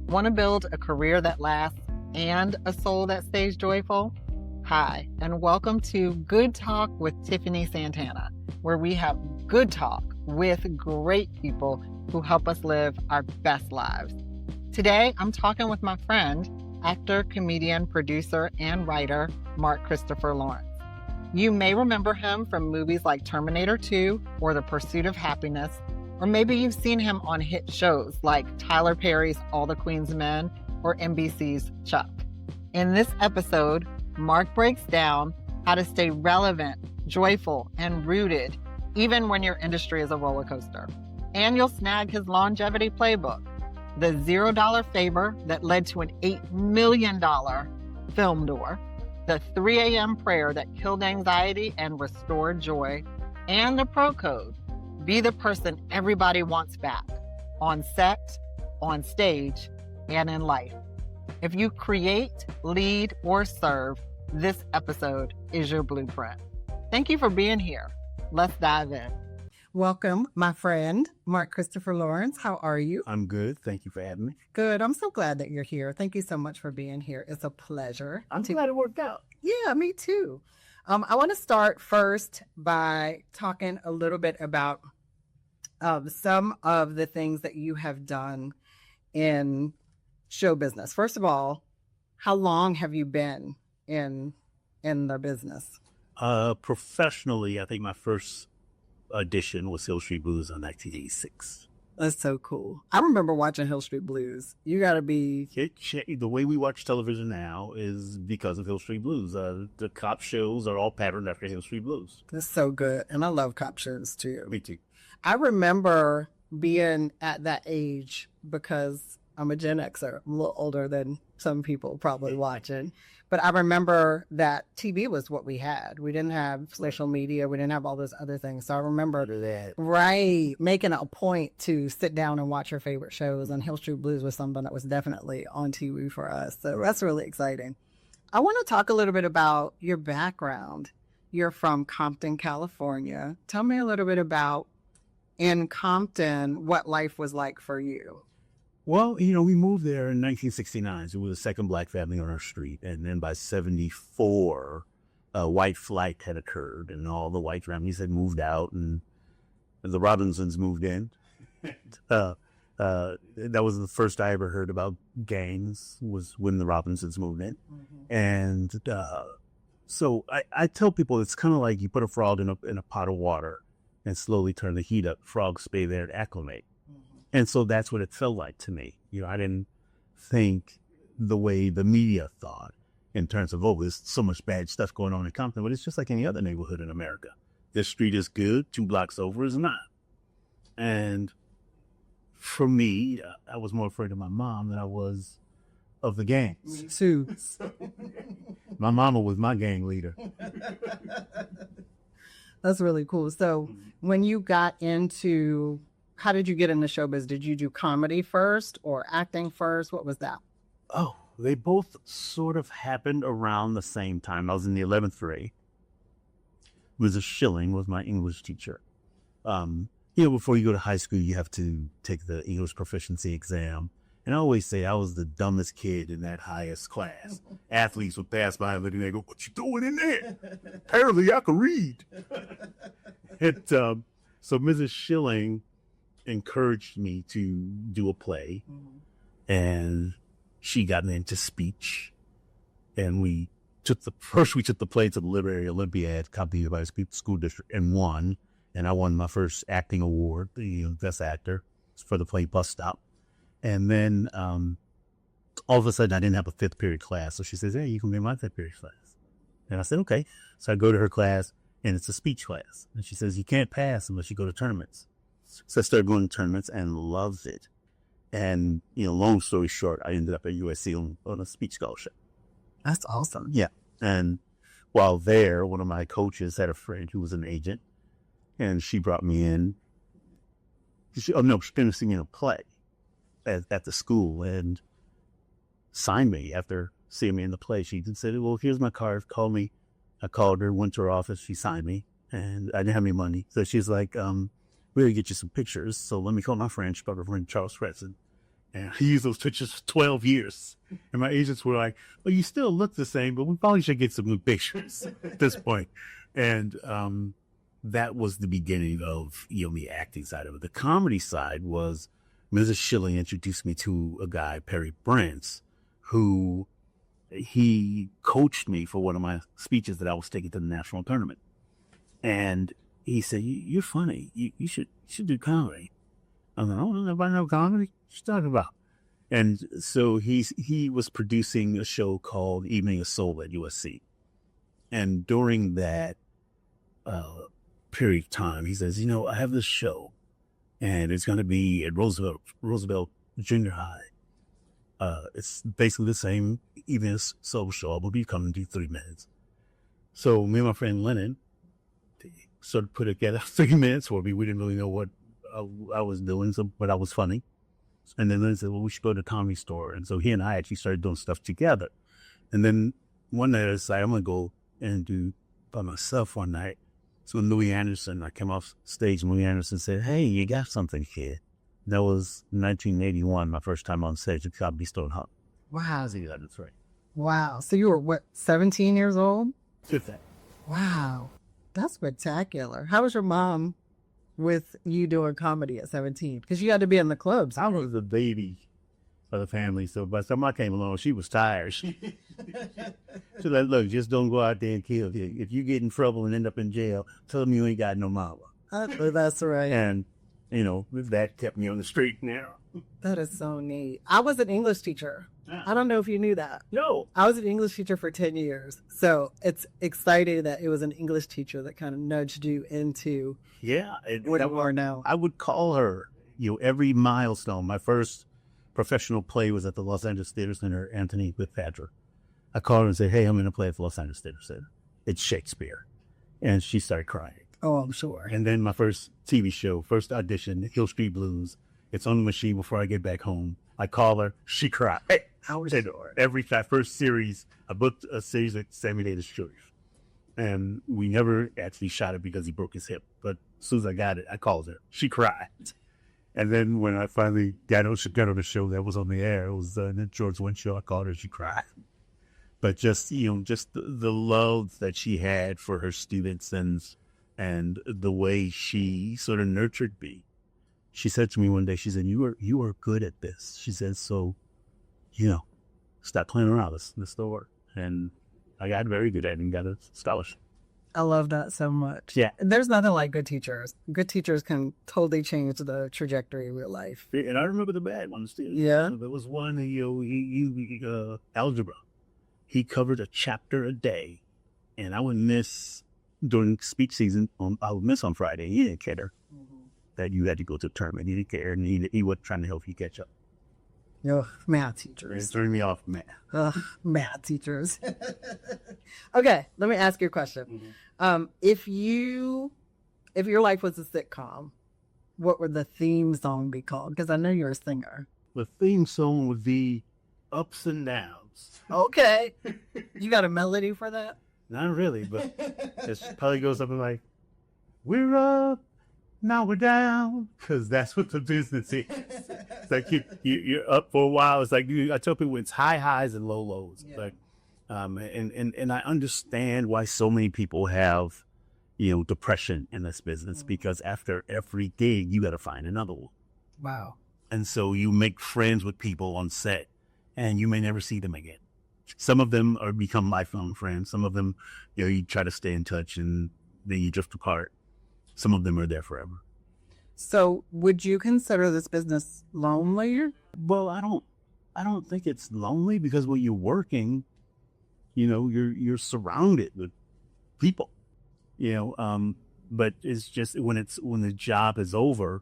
Want to build a career that lasts and a soul that stays joyful? Hi, and welcome to Good Talk with Tiffany Santana, where we have good talk with great people who help us live our best lives. Today, I'm talking with my friend, actor, comedian, producer, and writer, Mark Christopher Lawrence. You may remember him from movies like Terminator 2 or The Pursuit of Happiness, or maybe you've seen him on hit shows like Tyler Perry's All the Queen's Men or NBC's Chuck. In this episode, Mark breaks down how to stay relevant, joyful, and rooted, even when your industry is a roller coaster. And you'll snag his longevity playbook, the $0 favor that led to an $8 million film door, the 3 a.m. prayer that killed anxiety and restored joy, and the pro code, be the person everybody wants back, on set, on stage, and in life. If you create, lead, or serve, this episode is your blueprint. Thank you for being here. Let's dive in. Welcome, my friend, Mark Christopher Lawrence. How are you? I'm good. Thank you for having me. Good. I'm so glad that you're here. Thank you so much for being here. It's a pleasure. I'm glad it worked out. Yeah, me too. I want to start first by talking a little bit about some of the things that you have done in show business. First of all, how long have you been in the business? Professionally, I think my first audition was Hill Street Blues in 1986. That's so cool. I remember watching Hill Street Blues. You got to be... The way we watch television now is because of Hill Street Blues. The cop shows are all patterned after Hill Street Blues. That's so good. And I love cop shows too. Me too. I remember being at that age because I'm a Gen Xer. I'm a little older than some people probably watching. But I remember that TV was what we had. We didn't have social media. We didn't have all those other things. So I remember that. Right, making a point to sit down and watch your favorite shows. And Hill Street Blues was something that was definitely on TV for us. So that's really exciting. I want to talk a little bit about your background. You're from Compton, California. Tell me a little bit about, in Compton, what life was like for you. Well, we moved there in 1969. So we were the second black family on our street. And then by 74, a white flight had occurred and all the white families had moved out and the Robinsons moved in. That was the first I ever heard about gangs, was when the Robinsons moved in. Mm-hmm. And so I tell people it's kind of like you put a frog in a pot of water and slowly turn the heat up. Frogs stay there and acclimate. And so that's what it felt like to me. I didn't think the way the media thought in terms of, there's so much bad stuff going on in Compton, but it's just like any other neighborhood in America. This street is good, 2 blocks over is not. And for me, I was more afraid of my mom than I was of the gangs. Me too. My mama was my gang leader. That's really cool. So when you got into... How did you get into showbiz? Did you do comedy first or acting first? What was that? Oh, they both sort of happened around the same time. I was in the 11th grade. Mrs. Schilling was my English teacher. Before you go to high school, you have to take the English proficiency exam. And I always say I was the dumbest kid in that highest class. Athletes would pass by and they go, "What you doing in there? Apparently I can read." So Mrs. Schilling encouraged me to do a play, and she got me into speech, and we took the play to the Literary Olympiad, Compton by the School District, and won. And I won my first acting award, the best actor for the play Bus Stop. And then all of a sudden I didn't have a 5th period class, so she says, "Hey, you can be in my 5th period class." And I said, okay. So I go to her class, and it's a speech class, and she says, "You can't pass unless you go to tournaments." So I started going to tournaments and loved it. And, long story short, I ended up at USC on a speech scholarship. That's awesome. Yeah. And while there, one of my coaches had a friend who was an agent, and she brought me in. She finished singing a play at the school and signed me after seeing me in the play. She said, "Well, here's my card. Call me." I called her, went to her office. She signed me, and I didn't have any money. So she's like, "We gotta get you some pictures. So let me call my friend." She brought her friend Charles Fredson. And he used those pictures for 12 years. And my agents were like, well, you still look the same, but we probably should get some new pictures at this point. And that was the beginning of, the acting side of it. The comedy side was Mrs. Schilling introduced me to a guy, Perry Brents, who he coached me for one of my speeches that I was taking to the national tournament. And he said, you're funny. You should do comedy. I'm like, I don't know about no comedy. What you talking about? And so he was producing a show called Evening of Soul at USC. And during that period of time, he says, I have this show, and it's going to be at Roosevelt Junior High. It's basically the same Evening of Soul show. I will be coming to 3 minutes. So me and my friend Lennon sort of put together 3 minutes for me. We didn't really know what I was doing, but I was funny. And then Lennon said, well, we should go to the Comedy Store. And so he and I actually started doing stuff together. And then one night I decided I'm going to go and do by myself one night. So Louis Anderson, I came off stage and Louis Anderson said, hey, you got something here. That was 1981, my first time on stage at Comedy Store in Hunt. Wow. That's right. Wow. So you were, 17 years old? Just that. Wow. That's spectacular. How was your mom with you doing comedy at 17? Because you had to be in the clubs. I was the baby of the family, so by the time I came along, she was tired. She's like, look, just don't go out there and kill. If you get in trouble and end up in jail, tell them you ain't got no mama. That's right. And, that kept me on the straight and narrow. That is so neat. I was an English teacher. I don't know if you knew that. No. I was an English teacher for 10 years. So it's exciting that it was an English teacher that kind of nudged you into what you are now. I would call her, every milestone. My first professional play was at the Los Angeles Theater Center, Anthony Fitzpatrick. I called her and said, hey, I'm in a play at the Los Angeles Theater Center. It's Shakespeare. And she started crying. Oh, I'm sure. And then my first TV show, first audition, Hill Street Blues. It's on the machine before I get back home. I call her, she cried. How was every first series, I booked a series at Sammy Davis Jr. And we never actually shot it because he broke his hip. But as soon as I got it, I called her. She cried. And then when I finally got on the show that was on the air, it was the George Wendt show. I called her, she cried. But just, just the love that she had for her students and the way she sort of nurtured me. She said to me one day, she said, you are good at this. She said, so, stop playing around. Let's still work. And I got very good at it and got a scholarship. I love that so much. Yeah. There's nothing like good teachers. Good teachers can totally change the trajectory of your life. And I remember the bad ones too. Yeah. There was one, algebra. He covered a chapter a day, and I would miss during speech season. I would miss on Friday. He didn't care that you had to go to the tournament. He didn't care, and he wasn't trying to help you catch up. Math teachers. It threw me off math. Math teachers. Okay, let me ask you a question. Mm-hmm. If your life was a sitcom, what would the theme song be called? Because I know you're a singer. The theme song would be Ups and Downs. Okay. You got a melody for that? Not really, but it probably goes something like, we're up, now we're down, because that's what the business is. It's like you're up for a while. It's like I tell people it's high highs and low lows. Yeah. Like, and I understand why so many people have, depression in this business, because after every gig, you got to find another one. Wow. And so you make friends with people on set, and you may never see them again. Some of them become lifelong friends. Some of them, you try to stay in touch and then you drift apart. Some of them are there forever. So would you consider this business lonely? Well, I don't think it's lonely, because when you're working, you're surrounded with people, but it's just when the job is over,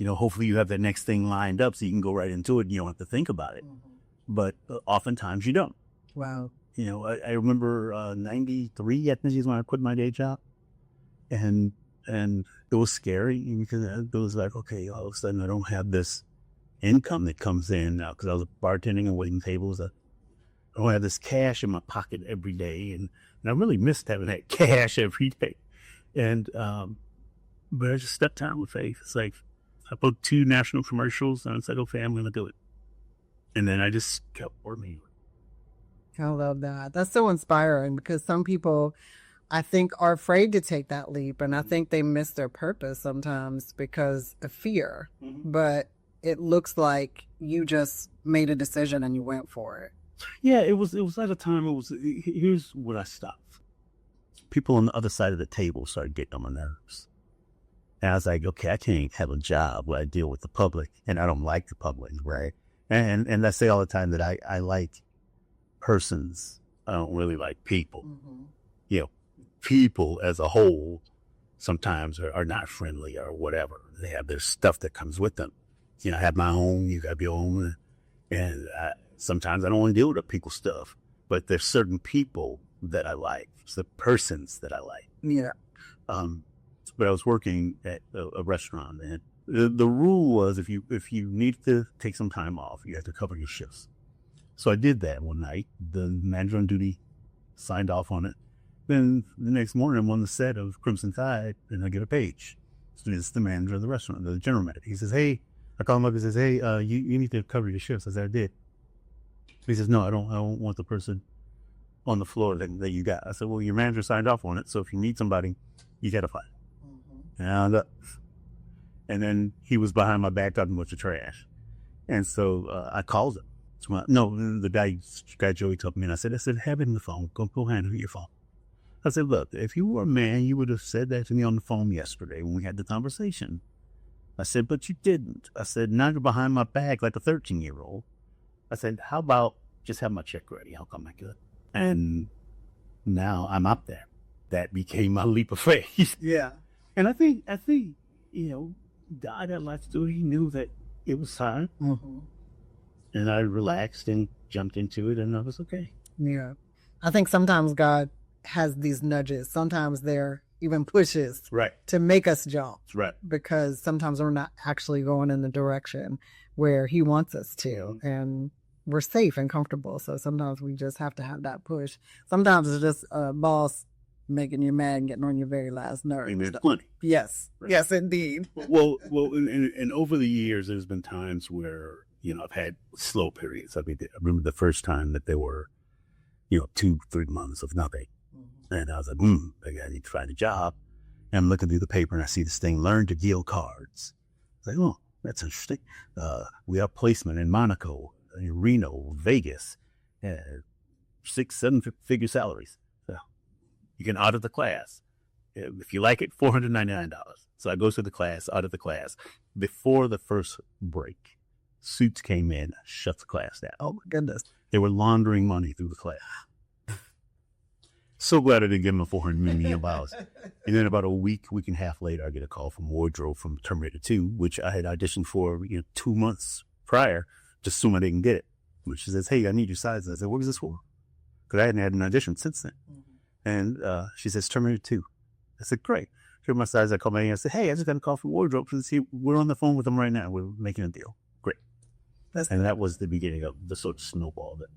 hopefully you have the next thing lined up so you can go right into it and you don't have to think about it. Mm-hmm. But oftentimes you don't. Wow. I remember 93, I think, is when I quit my day job. And it was scary, because it was like, okay, all of a sudden I don't have this income that comes in now, because I was bartending and waiting tables. I don't have this cash in my pocket every day. And I really missed having that cash every day. And, but I just stepped out with faith. It's like, I booked 2 national commercials, and I said, okay, I'm going to do it. And then I just kept working. I love that. That's so inspiring because some people, I think, are afraid to take that leap. And I think they miss their purpose sometimes because of fear. Mm-hmm. But it looks like you just made a decision and you went for it. Yeah, it was at a time, here's where I stopped. People on the other side of the table started getting on my nerves. And I was like, okay, I can't have a job where I deal with the public and I don't like the public, right? And I say all the time that I like persons. I don't really like people. Mm-hmm. You know, people as a whole sometimes are not friendly or whatever. They have their stuff that comes with them. You know, I have my own, you have your own. And sometimes I don't want to deal with the people stuff. But there's certain people that I like. It's the persons that I like. Yeah. But I was working at a restaurant, and the rule was if you need to take some time off, you have to cover your shifts. So I did that one night. The manager on duty signed off on it. Then the next morning, I'm on the set of Crimson Tide, and I get a page. So it's the manager of the restaurant, the general manager. He says, hey, I call him up and says, hey, you need to cover your shifts. I said, I did. He says, no, I don't want the person on the floor that you got. I said, well, your manager signed off on it, so if you need somebody, you got to find it. Mm-hmm. And then he was behind my back talking a bunch of trash. And so I called him. The guy Joey told me, and I said, have it in the phone. Go handle your phone. I said, look, if you were a man, you would have said that to me on the phone yesterday when we had the conversation. I said, but you didn't. I said, now you're behind my back like a 13-year-old. I said, how about just have my check ready? How come I could? And now I'm up there. That became my leap of faith. Yeah. And I think, God had a lot to do. He knew that it was time. Mm-hmm. And I relaxed and jumped into it, and I was okay. Yeah. I think sometimes God has these nudges. Sometimes they're even pushes to make us jump. Right. Because sometimes we're not actually going in the direction where he wants us to. Mm-hmm. And we're safe and comfortable. So sometimes we just have to have that push. Sometimes it's just a boss making you mad and getting on your very last nerve. I mean, there's plenty. Yes. Right. Yes, indeed. Well, and over the years, there's been times where, I've had slow periods. I mean, I remember the first time that there were, 2-3 months of nothing. Mm-hmm. And I was like, I need to find a job. And I'm looking through the paper and I see this thing, learn to deal cards. I was like, oh, that's interesting. We have placement in Monaco, in Reno, Vegas, 6-7 figure salaries. So you can audit the class. If you like it, $499. So I go through the class, audit the class. Before the first break, suits came in, shut the class down. Oh my goodness. They were laundering money through the class. So glad I didn't give them $400 million. And then about a week and a half later, I get a call from Wardrobe from Terminator 2, which I had auditioned for 2 months prior, just assume I didn't get it. Which she says, hey, I need your size. And I said, what was this for? Because I hadn't had an audition since then. Mm-hmm. And she says, Terminator 2. I said, great. Here's my size. I called my agent. I said, hey, I just got a call from Wardrobe. We're on the phone with them right now. We're making a deal. Great. And that was the beginning of the sort of snowball that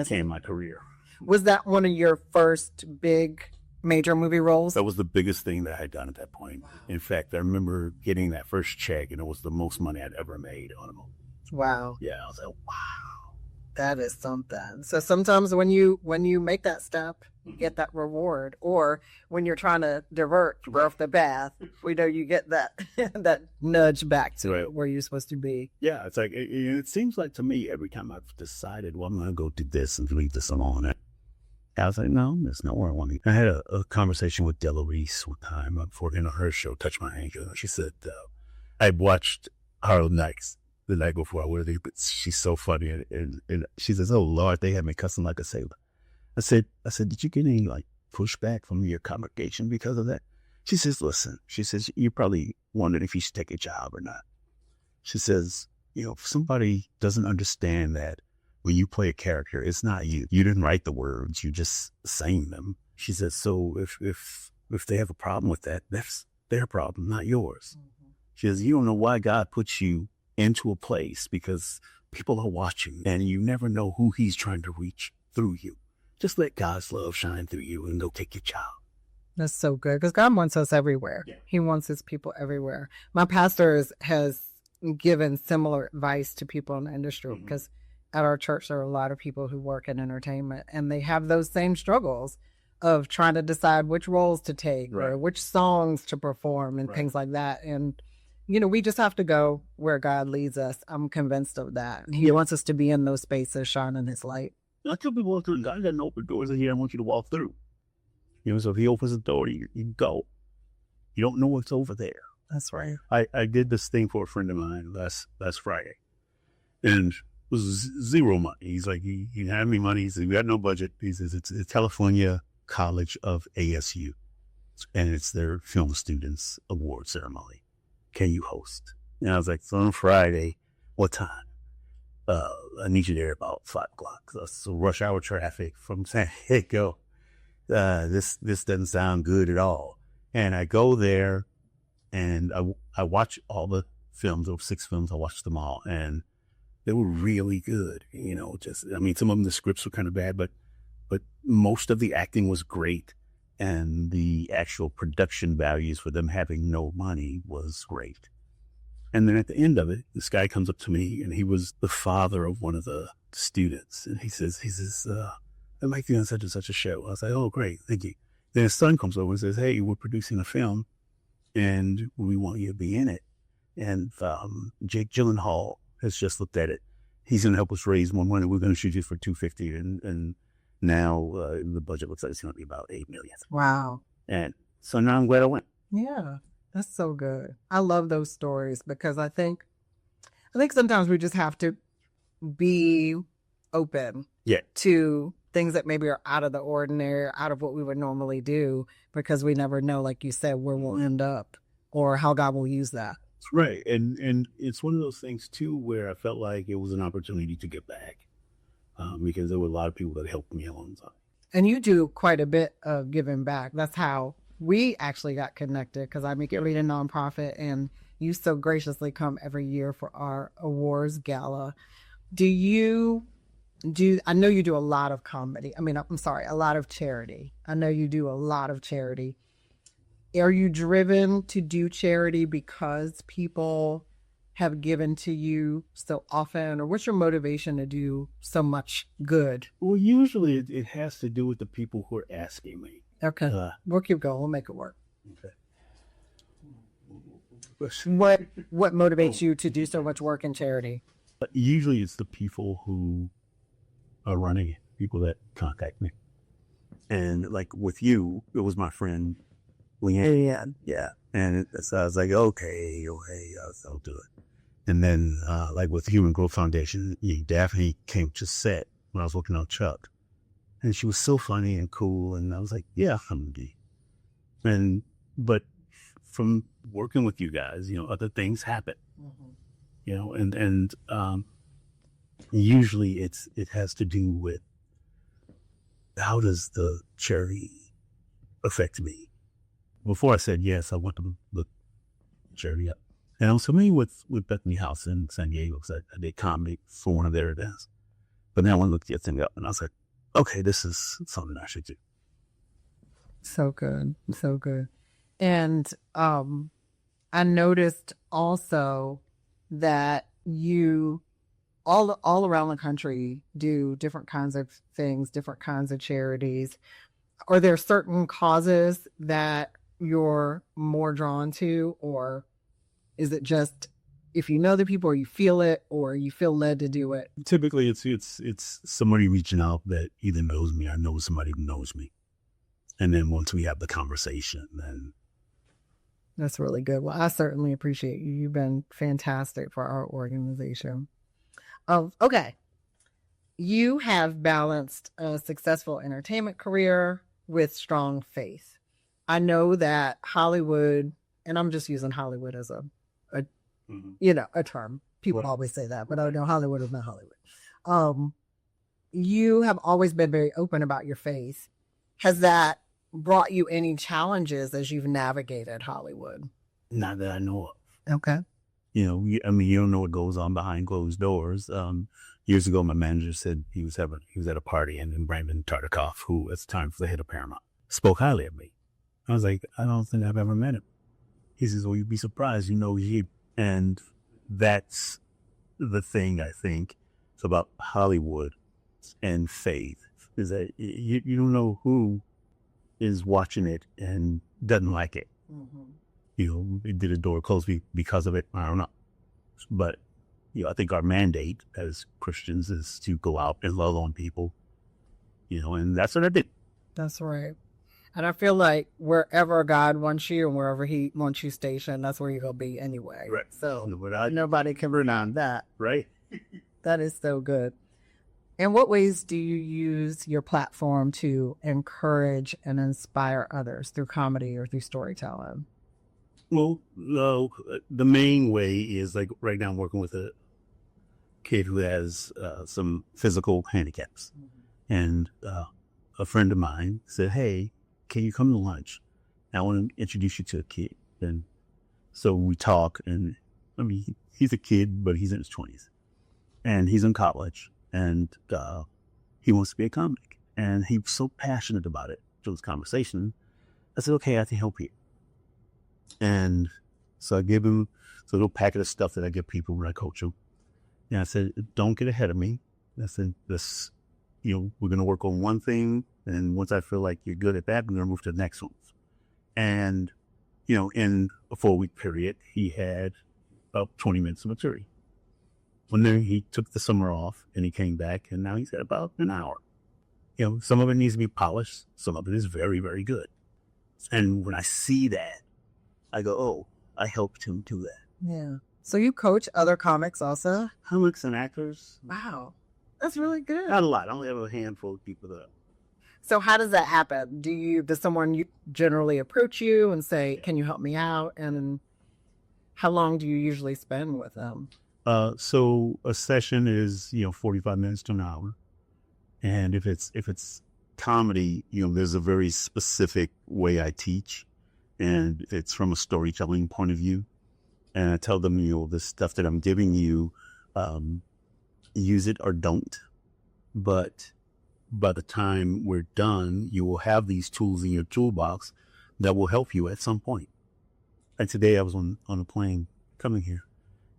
became my career. Was that one of your first big major movie roles? That was the biggest thing that I had done at that point. Wow. In fact, I remember getting that first check, and it was the most money I'd ever made on a movie. Wow. Yeah, I was like, wow. That is something. So sometimes when you make that step, you get that reward. Or when you're trying to divert off the path, we know you get that that nudge back to where you're supposed to be. Yeah, it's like, it seems like to me, every time I've decided, well, I'm going to go do this and leave this alone, I was like, no, there's nowhere I want to go. I had a conversation with Della Reese one time before her show, Touch My Ankle. She said, I watched Harlem Nights the night before I went there, but she's so funny. And she says, oh, Lord, they had me cussing like a sailor. I said, did you get any pushback from your congregation because of that? She says, listen, you're probably wondering if you should take a job or not. She says, if somebody doesn't understand that when you play a character, it's not you. You didn't write the words, you just saying them. She says, so if they have a problem with that, that's their problem, not yours. Mm-hmm. She says, you don't know why God puts you into a place because people are watching and you never know who he's trying to reach through you. Just let God's love shine through you and go take your job. That's so good because God wants us everywhere. Yeah. He wants his people everywhere. My pastor has given similar advice to people in the industry Mhm. because at our church there are a lot of people who work in entertainment and they have those same struggles of trying to decide which roles to take Right. or which songs to perform and Right. things like that. And we just have to go where God leads us. I'm convinced of that. And He wants us to be in those spaces shining His light. I tell people all the time, God doesn't open doors in here. I want you to walk through. So if He opens the door, you go. You don't know what's over there. That's right. I did this thing for a friend of mine last Friday, and it was zero money. He's like, he had me money. He said, we got no budget. He says, it's California College of ASU, and it's their film students award ceremony. Can you host? And I was like, so on Friday, what time? I need you there about 5 o'clock. So rush hour traffic from San Diego. This doesn't sound good at all. And I go there, and I watch all the films. There were 6 films. I watched them all, and they were really good. Some of them, the scripts were kind of bad, but most of the acting was great, and the actual production values for them having no money was great. And then at the end of it, this guy comes up to me, and he was the father of one of the students, and he says, I'd like you on such and such a show. I was like, oh, great, thank you. Then his son comes over and says, hey, we're producing a film, and we want you to be in it. And Jake Gyllenhaal has just looked at it. He's going to help us raise more money. We're going to shoot it for $250, and now the budget looks like it's going to be about $8 million. Wow. And so now I'm glad I went. Yeah, that's so good. I love those stories because I think sometimes we just have to be open to things that maybe are out of the ordinary, out of what we would normally do, because we never know, like you said, where we'll end up or how God will use that. That's right. And it's one of those things, too, where I felt like it was an opportunity to give back because there were a lot of people that helped me along the time. And you do quite a bit of giving back. That's how we actually got connected, because I make it lead a nonprofit, and you so graciously come every year for our awards gala. I know you do a lot of comedy. A lot of charity. I know you do a lot of charity. Are you driven to do charity because people have given to you so often, or what's your motivation to do so much good? Well, usually it has to do with the people who are asking me. Okay. We'll keep going. We'll make it work. Okay. What motivates you to do so much work in charity? Usually it's the people who are running it, people that contact me. And like with you, it was my friend Leanne. Yeah. And so I was like, okay, I'll do it. And then like with Human Growth Foundation, Daphne came to set when I was working on Chuck. And she was so funny and cool. And I was like, yeah, I'm going to be. But from working with you guys, other things happen. Mm-hmm. And usually it has to do with how does the charity affect me? Before I said yes, I went to look charity up. And I was familiar with Bethany House in San Diego because I did comedy for one of their events. But then I went to look the thing up, and I was like, okay, this is something I should do. So good. So good. And I noticed also that you all around the country do different kinds of things, different kinds of charities. Are there certain causes that you're more drawn to, or is it just if you know the people, or you feel it, or you feel led to do it? Typically, it's somebody reaching out that either knows me or knows somebody who knows me, and then once we have the conversation, then that's really good. Well, I certainly appreciate you. You've been fantastic for our organization. Okay, you have balanced a successful entertainment career with strong faith. I know that Hollywood, and I'm just using Hollywood as a term. People always say that, but I know Hollywood is not Hollywood. You have always been very open about your faith. Has that brought you any challenges as you've navigated Hollywood? Not that I know of. Okay. You don't know what goes on behind closed doors. Years ago, my manager said he was at a party, and Brandon Tartikoff, who at the time was the head of Paramount, spoke highly of me. I was like, I don't think I've ever met him. He says, well, you'd be surprised, he. And that's the thing, I think. It's about Hollywood and faith, is that you don't know who is watching it and doesn't like it. Did a door close because of it? I don't know. But, I think our mandate as Christians is to go out and love on people, and that's what I did. That's right. And I feel like wherever God wants you and wherever he wants you stationed, that's where you're going to be anyway. Right. So nobody can renounce that. Right. That is so good. In what ways do you use your platform to encourage and inspire others through comedy or through storytelling? Well, the main way is, like, right now I'm working with a kid who has some physical handicaps. And a friend of mine said, hey, can you come to lunch? I want to introduce you to a kid. And so we talk, and he's a kid, but he's in his 20s. And he's in college, and he wants to be a comic. And he was so passionate about it through this conversation. I said, okay, I can help you. And so I give him a little packet of stuff that I give people when I coach them. And I said, don't get ahead of me. I said, we're going to work on one thing. And once I feel like you're good at that, we're going to move to the next one. And, in a 4-week period, he had about 20 minutes of material. When he took the summer off and he came back, and now he's at about an hour. Some of it needs to be polished. Some of it is very, very good. And when I see that, I go, oh, I helped him do that. Yeah. So you coach other comics also? Comics and actors. Wow. That's really good. Not a lot. I only have a handful of people that. So how does that happen? Does someone generally approach you and say, can you help me out? And how long do you usually spend with them? So a session is, 45 minutes to an hour. And if it's comedy, there's a very specific way I teach. And it's from a storytelling point of view. And I tell them, the stuff that I'm giving you, use it or don't. But by the time we're done, you will have these tools in your toolbox that will help you at some point. And today I was on a plane coming here,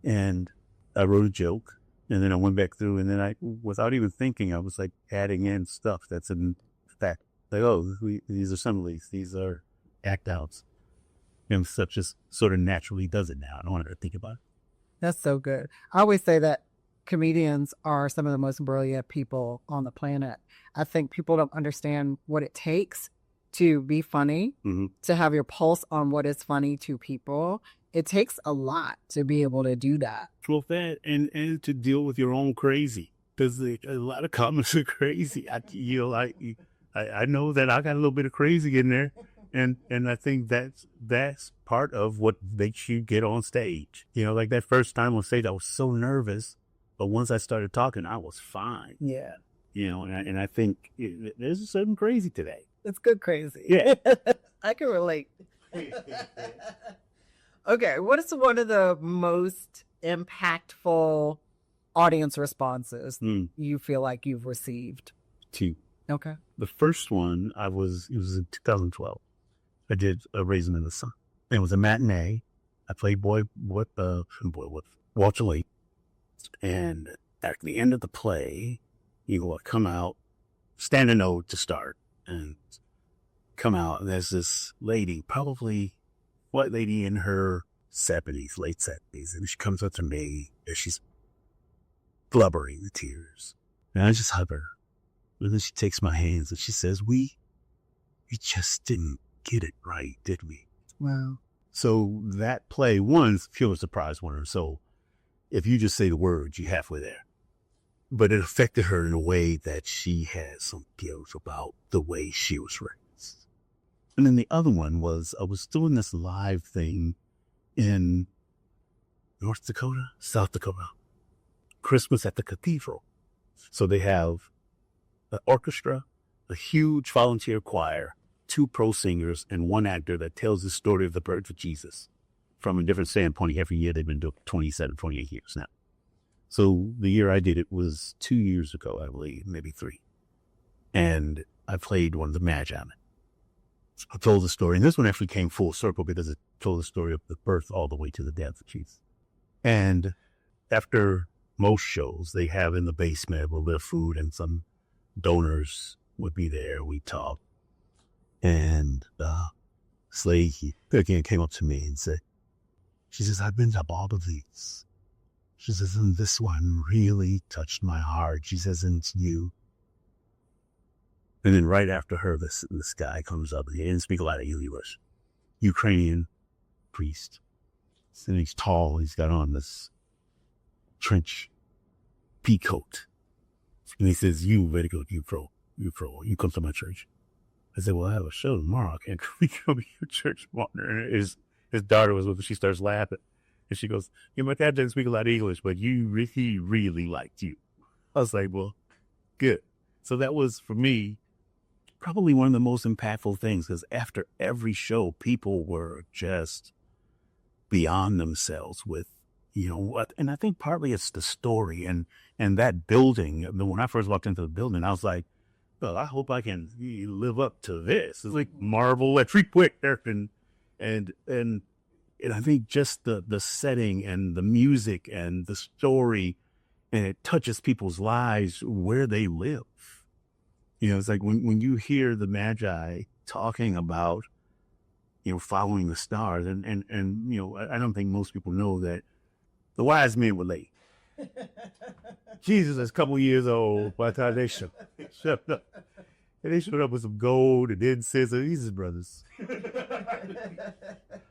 and I wrote a joke, and then I went back through, and then without even thinking, I was like adding in stuff that's in fact, like, oh, these are similes, these are act outs. And stuff just sort of naturally does it now. I don't want to think about it. That's so good. I always say that comedians are some of the most brilliant people on the planet. I think people don't understand what it takes to be funny, to have your pulse on what is funny to people. It takes a lot to be able to do that. Well, that and to deal with your own crazy. Because a lot of comics are crazy. I know that I got a little bit of crazy in there. And I think that's part of what makes you get on stage. Like that first time on stage, I was so nervous, but once I started talking, I was fine. Yeah. And I think there's something crazy today. It's good crazy. Yeah. I can relate. Okay, what is one of the most impactful audience responses you feel like you've received? 2. Okay. The first one, it was in 2012. I did a Raisin in the Sun. It was a matinee. I played Walter Lake. And at the end of the play, you will come out, standing ode to start, and come out, and there's this lady, probably white lady in her 70s, late 70s, and she comes up to me, and she's blubbering with tears. And I just hug her. And then she takes my hands, and she says, we just didn't get it right, did we? Wow. So that play, one, Pulitzer Prize winner. So if you just say the words, you're halfway there. But it affected her in a way that she had some guilt about the way she was raised. And then the other one was, I was doing this live thing in North Dakota, South Dakota, Christmas at the cathedral. So they have an orchestra, a huge volunteer choir, 2 pro singers, and 1 actor that tells the story of the birth of Jesus from a different standpoint. Every year they've been doing 27, 28 years now. So the year I did it was 2 years ago, I believe, maybe 3. And I played one of the Magi. I told the story, and this one actually came full circle because it told the story of the birth all the way to the death of Jesus. And after most shows, they have in the basement a little bit of food, and some donors would be there. We talk. And Slade, he again came up to me and said, she says, I've been to all of these. She says, and this one really touched my heart. She says, and it's you. And then right after her, this guy comes up. He didn't speak a lot of English. Ukrainian priest. And he's tall. He's got on this trench pea coat. And he says, you very good, you pro. You come to my church. I said, well, I have a show tomorrow. I can't come to your church tomorrow. And his daughter was with her. She starts laughing. And she goes, my dad didn't speak a lot of English, but he really liked you. I was like, well, good. So that was, for me, probably one of the most impactful things, because after every show, people were just beyond themselves with, what. And I think partly it's the story and that building. When I first walked into the building, I was like, well, I hope I can live up to this. It's like Marvel, and I think just the setting and the music and the story, and it touches people's lives where they live. It's like when you hear the Magi talking about, following the stars, and I don't think most people know that the wise men were late. Jesus is a couple years old by the time they showed up. And they showed up with some gold and incense. These are brothers.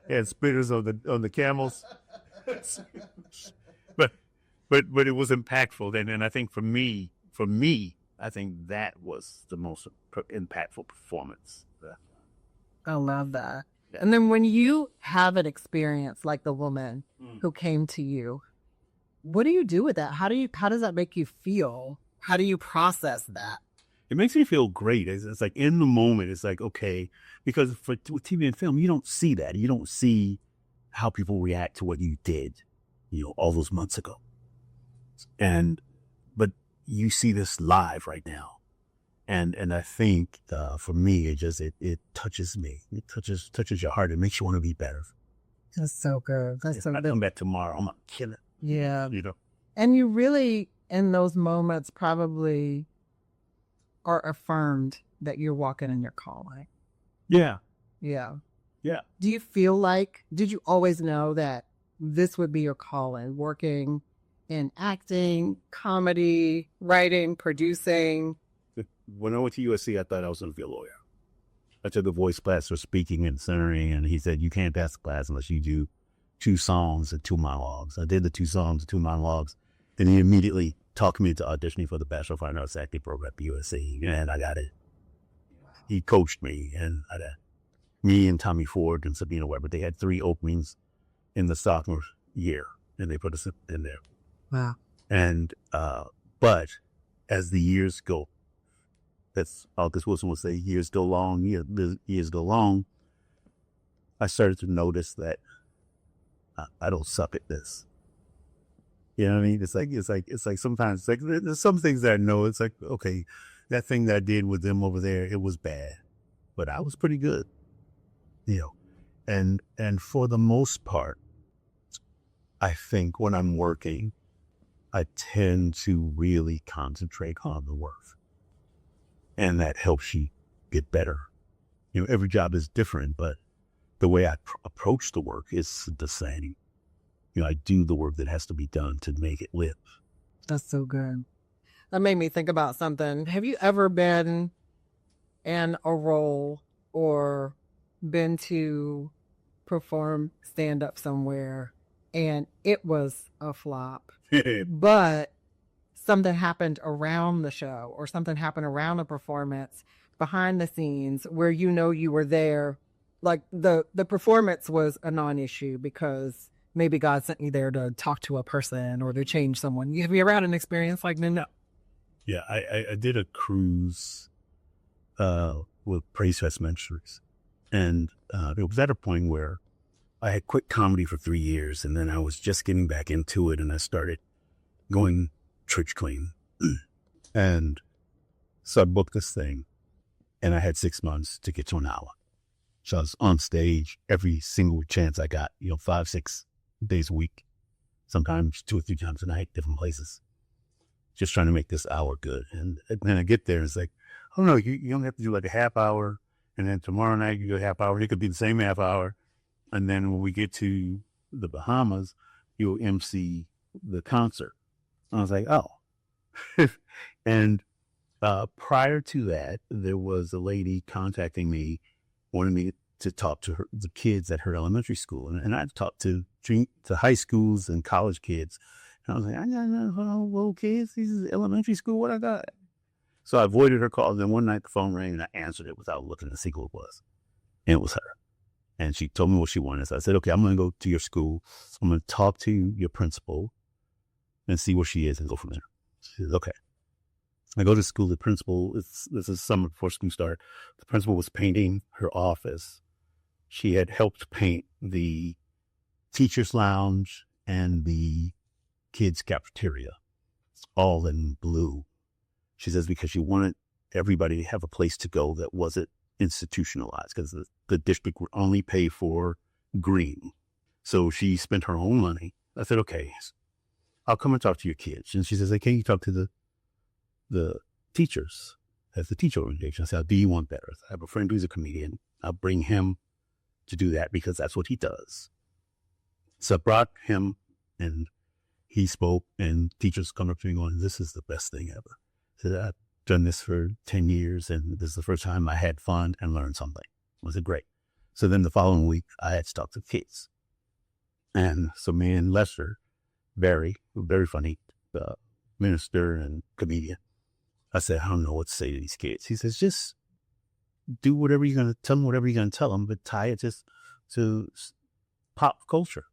And spitters on the camels. but it was impactful. And I think for me, I think that was the most impactful performance. I love that. And then when you have an experience like the woman who came to you, what do you do with that? How does that make you feel? How do you process that? It makes me feel great. It's like in the moment, it's like, okay, because with TV and film, you don't see that. You don't see how people react to what you did, all those months ago. But you see this live right now. And I think for me, it touches me. It touches your heart. It makes you want to be better. That's so good. That's so good. I come back tomorrow, I'm going to kill it. Yeah. And you really, in those moments, probably are affirmed that you're walking in your calling. Yeah. Yeah. Yeah. Do you feel like, did you always know that this would be your calling, working in acting, comedy, writing, producing? When I went to USC, I thought I was going to be a lawyer. I took a voice class for speaking and centering, and he said, you can't pass the class unless you do 2 songs and 2 monologues. I did the 2 songs and 2 monologues. Then he immediately talked me into auditioning for the Bachelor of Fine Arts acting program at USC, and I got it. He coached me, and me and Tommy Ford and Sabina Weber, they had 3 openings in the sophomore year, and they put us in there. Wow. And, but as the years go, that's August Wilson would say, years go long, years go long, I started to notice that I don't suck at this. You know what I mean? It's like sometimes there's some things that I know. It's like, okay, that thing that I did with them over there, it was bad, but I was pretty good, and for the most part, I think when I'm working, I tend to really concentrate on the work, and that helps you get better. Every job is different, but the way I approach the work is the same. I do the work that has to be done to make it live. That's so good. That made me think about something. Have you ever been in a role or been to perform stand-up somewhere and it was a flop, but something happened around the show or something happened around the performance behind the scenes where you were there, like the performance was a non-issue because maybe God sent you there to talk to a person or to change someone. Have you ever had an experience like that? No. Yeah, I did a cruise with Praise Fest Ministries. And it was at a point where I had quit comedy for 3 years, and then I was just getting back into it, and I started going church clean. And so I booked this thing, and I had 6 months to get to an hour. So I was on stage every single chance I got, 5, 6 days a week. sometimes 2 or 3 times a night, different places, just trying to make this hour good. And then I get there, and it's like, oh no, you only have to do like a half hour, and then tomorrow night you do a half hour. It could be the same half hour, and then when we get to the Bahamas, you'll MC the concert. I was like, oh. And prior to that, there was a lady contacting me, wanted me to talk to the kids at her elementary school. And I talked to high schools and college kids. And I was like, I got no little kids. This is elementary school. What I got? So I avoided her call. Then one night the phone rang and I answered it without looking to see who it was. And it was her. And she told me what she wanted. So I said, okay, I'm going to go to your school. I'm going to talk to your principal and see where she is and go from there. She says, okay. I go to school. The principal, this is summer before school started. The principal was painting her office. She had helped paint the teacher's lounge and the kids' cafeteria, all in blue. She says because she wanted everybody to have a place to go that wasn't institutionalized, because the district would only pay for green. So she spent her own money. I said, okay, I'll come and talk to your kids. And she says, hey, can you talk to the teachers as the teacher organization? I said, do you want better? I have a friend who's a comedian. I'll bring him to do that because that's what he does. So I brought him and he spoke, and teachers come up to me going, this is the best thing ever. I said, I've done this for 10 years and this is the first time I had fun and learned something. Was it great? So then the following week I had to talk to kids. And so me and Lester, very funny minister and comedian, I said, I don't know what to say to these kids. He says, just do whatever you're going to tell them, whatever you're going to tell them, but tie it just to pop culture.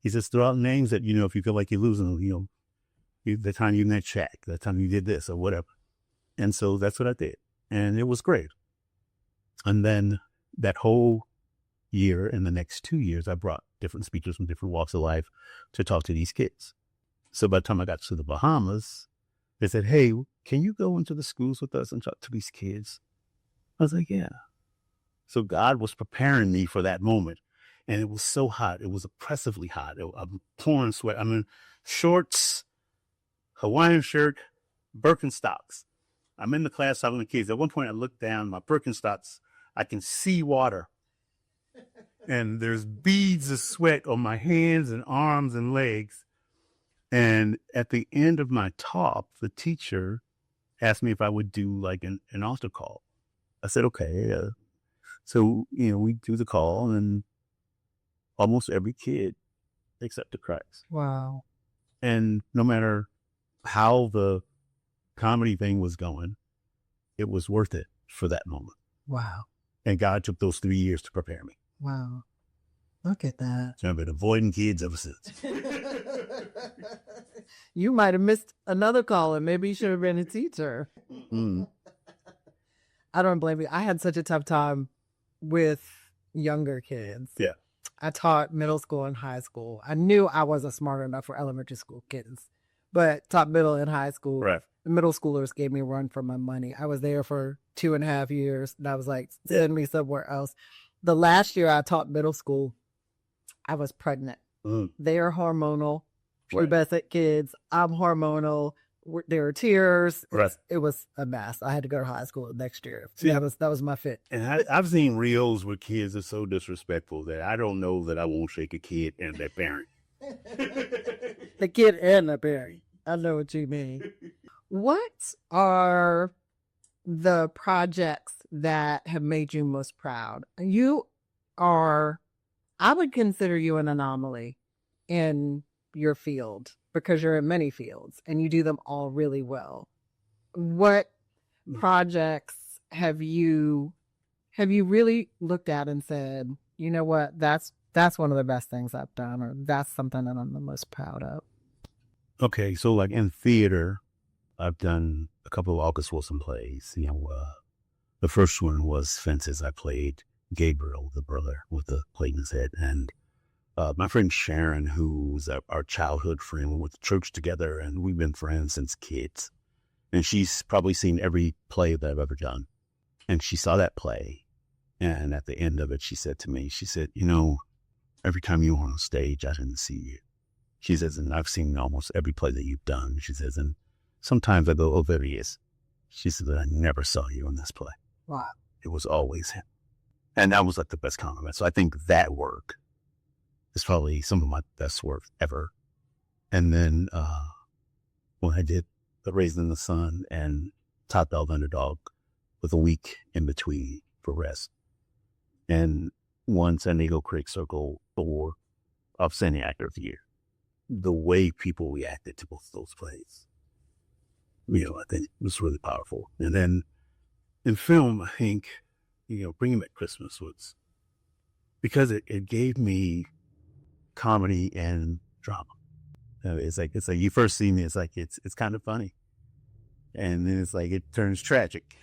He says, throw out names that, if you feel like you're losing, the time you met Shaq, the time you did this or whatever. And so that's what I did. And it was great. And then that whole year and the next 2 years, I brought different speakers from different walks of life to talk to these kids. So by the time I got to the Bahamas, they said, hey, can you go into the schools with us and talk to these kids? I was like, yeah. So God was preparing me for that moment. And it was so hot. It was oppressively hot. I'm pouring sweat. I'm in shorts, Hawaiian shirt, Birkenstocks. I'm in the class talking to the kids. At one point, I looked down, my Birkenstocks, I can see water. And there's beads of sweat on my hands and arms and legs. And at the end of my talk, the teacher asked me if I would do like an altar call. I said, okay. So, we do the call, and almost every kid accepted Christ. Wow. And no matter how the comedy thing was going, it was worth it for that moment. Wow. And God took those 3 years to prepare me. Wow. Look at that. So I've been avoiding kids ever since. You might have missed another call, and maybe you should have been a teacher. Mm. I don't blame you. I had such a tough time with younger kids. Yeah. I taught middle school and high school. I knew I wasn't smart enough for elementary school kids, but taught middle and high school. Right. The middle schoolers gave me a run for my money. I was there for 2.5 years, and I was like, send me somewhere else. The last year I taught middle school, I was pregnant. Mm. They are hormonal. Right. Pubescent kids. I'm hormonal. There were tears. Right. It was a mess. I had to go to high school next year. See, that was my fit. And I've seen reels where kids are so disrespectful that I don't know that I won't shake a kid and their parent. The kid and the parent. I know what you mean. What are the projects that have made you most proud? I would consider you an anomaly in your field because you're in many fields and you do them all really well. What projects have you really looked at and said, you know what, that's one of the best things I've done, or that's something that I'm the most proud of? Okay, so like in theater, I've done a couple of August Wilson plays. The first one was Fences. I played Gabriel, the brother with the plate in his head. And my friend Sharon, who's our childhood friend, we went to church together, and we've been friends since kids. And she's probably seen every play that I've ever done. And she saw that play. And at the end of it, she said to me, every time you were on stage, I didn't see you. She says, and I've seen almost every play that you've done. She says, and sometimes I go, oh, there he is. She said, I never saw you in this play. Wow. It was always him. And that was like the best compliment. So I think that work is probably some of my best work ever. And then when I did The Raisin in the Sun and Top Dog Underdog with a week in between for rest, and won San Diego Critic Circle for Outstanding Actor of the Year, the way people reacted to both of those plays, I think was really powerful. And then in film, I think, Bringing Back Christmas was because it gave me comedy and drama. It's like you first see me, it's like it's kind of funny, and then it's like it turns tragic.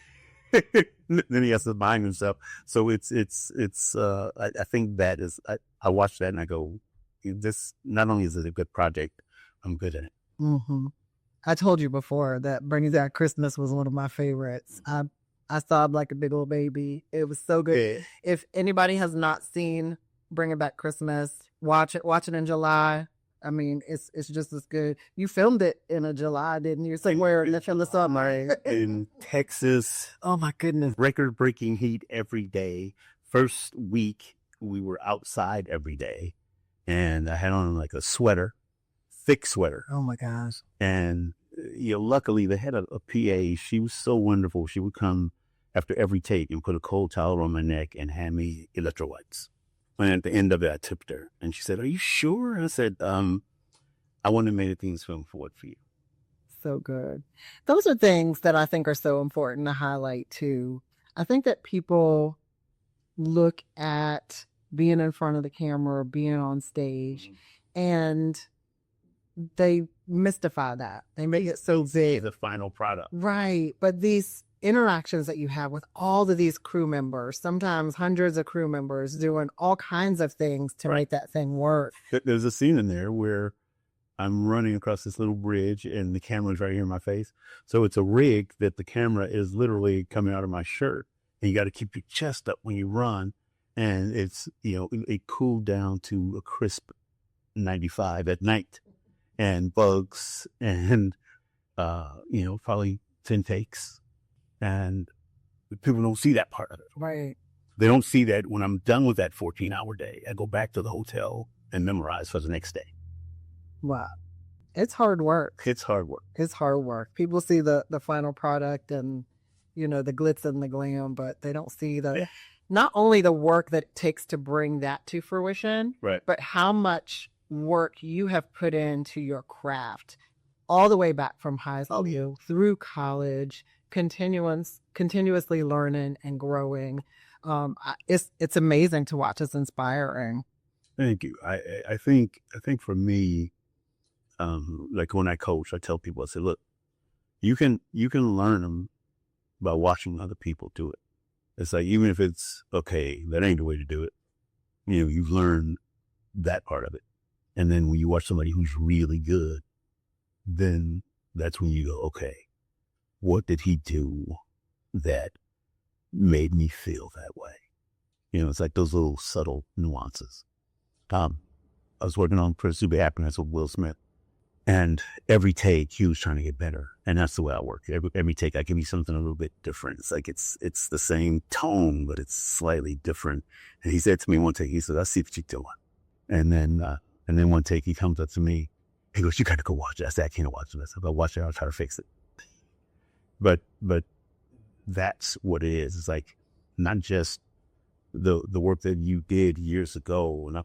Then he has to mind himself. So I think that is I watch that and I go, this not only is it a good project, I'm good at it. Mm-hmm. I told you before that Bringing Back Christmas was one of my favorites. I sobbed like a big old baby. It was so good. Yeah. If anybody has not seen Bringing Back Christmas, watch it. Watch it in July. I mean, it's just as good. You filmed it in a July, didn't you? Somewhere in the summer. In Texas. Oh my goodness. Record-breaking heat every day. First week, we were outside every day. And I had on like a sweater, thick sweater. Oh my gosh. And, luckily they had a PA. She was so wonderful. She would come after every take and put a cold towel on my neck and hand me electrolytes. And at the end of it, I tipped her. And she said, are you sure? And I said, I want to make things film forward for you. So good. Those are things that I think are so important to highlight too. I think that people look at being in front of the camera, being on stage, and they mystify that. They make it so big. The final product. Right. But these interactions that you have with all of these crew members, sometimes hundreds of crew members doing all kinds of things to make that thing work. There's a scene in there where I'm running across this little bridge and the camera's right here in my face. So it's a rig that the camera is literally coming out of my shirt, and you got to keep your chest up when you run. And it's, it cooled down to a crisp 95 at night, and bugs and, probably 10 takes. And people don't see that part of it. Right. They don't see that when I'm done with that 14-hour day, I go back to the hotel and memorize for the next day. Wow. It's hard work. It's hard work. It's hard work. People see the final product and, the glitz and the glam, but they don't see not only the work that it takes to bring that to fruition, right, but how much work you have put into your craft all the way back from high school through college, continuously learning and growing. It's amazing to watch. It's inspiring. Thank you. I think for me, like when I coach, I tell people, I say, look, you can learn them by watching other people do it. It's like, even if it's okay, that ain't the way to do it. You've learned that part of it. And then when you watch somebody who's really good, then that's when you go, okay, what did he do that made me feel that way? It's like those little subtle nuances. I was working on Pursuit of Happiness with Will Smith, and every take he was trying to get better. And that's the way I work. Every take I give you something a little bit different. It's like it's the same tone, but it's slightly different. And he said to me one take, he said, I see what you're doing. And then one take he comes up to me, he goes, you got to go watch it. I said, I can't watch it. I said, if I watch it, I'll try to fix it. But that's what it is. It's like not just the work that you did years ago, and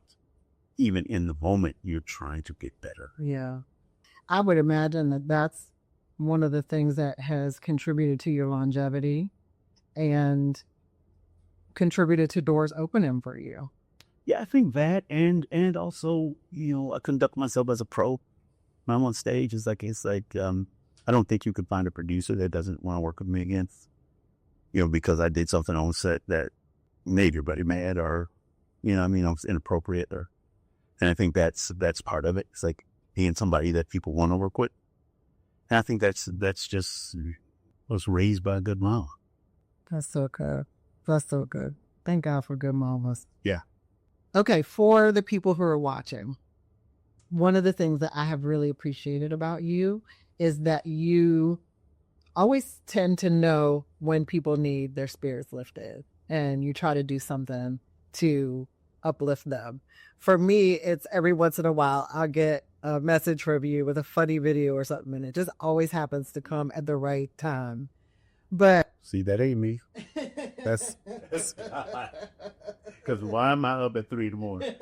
even in the moment, you're trying to get better. Yeah. I would imagine that that's one of the things that has contributed to your longevity and contributed to doors opening for you. Yeah, I think that, and also, I conduct myself as a pro. When I'm on stage, it's like I don't think you could find a producer that doesn't want to work with me again. Because I did something on set that made everybody mad, or, I was inappropriate, and I think that's part of it. It's like being somebody that people want to work with. And I think that's just was raised by a good mom. That's so good. That's so good. Thank God for good mamas. Yeah. Okay, for the people who are watching, one of the things that I have really appreciated about you is that you always tend to know when people need their spirits lifted, and you try to do something to uplift them. For me, it's every once in a while I'll get a message from you with a funny video or something, and it just always happens to come at the right time. But See, that ain't me. That's because why am I up at 3 in the morning?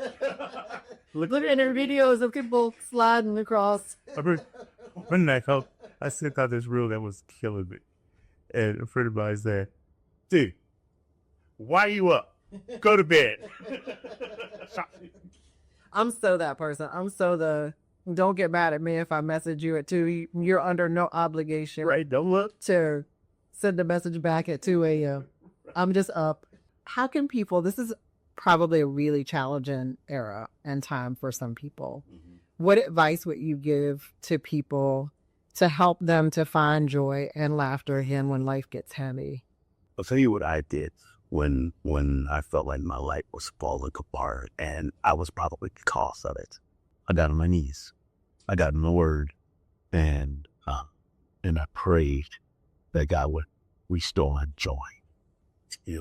look at their videos of people sliding across. One night, I sent out this reel that was killing me. And a friend of mine said, dude, why you up? Go to bed. I'm so that person. I'm so don't get mad at me if I message you at 2. You're under no obligation. Right, don't look. To send a message back at 2 a.m. I'm just up. How can people, this is probably a really challenging era and time for some people. Mm-hmm. What advice would you give to people to help them to find joy and laughter again when life gets heavy? I'll tell you what I did when I felt like my life was falling apart, and I was probably the cause of it. I got on my knees. I got in the Word, and I prayed that God would restore my joy.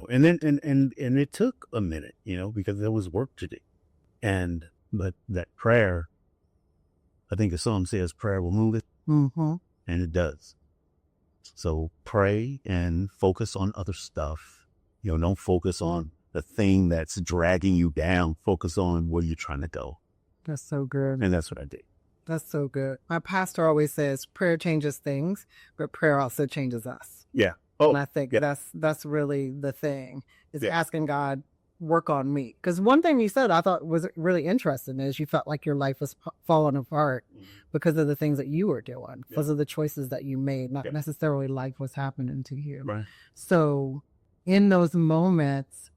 And then and it took a minute, because there was work to do. But that prayer, I think the song says prayer will move it. Mm-hmm. And it does. So pray and focus on other stuff. Don't focus on the thing that's dragging you down. Focus on where you're trying to go. That's so good. And that's what I did. That's so good. My pastor always says prayer changes things, but prayer also changes us. Yeah. Oh, and I think that's really the thing, is asking God, work on me. Because one thing you said I thought was really interesting is you felt like your life was falling apart because of the things that you were doing, because of the choices that you made, not necessarily life was happening to you. Right. So in those moments,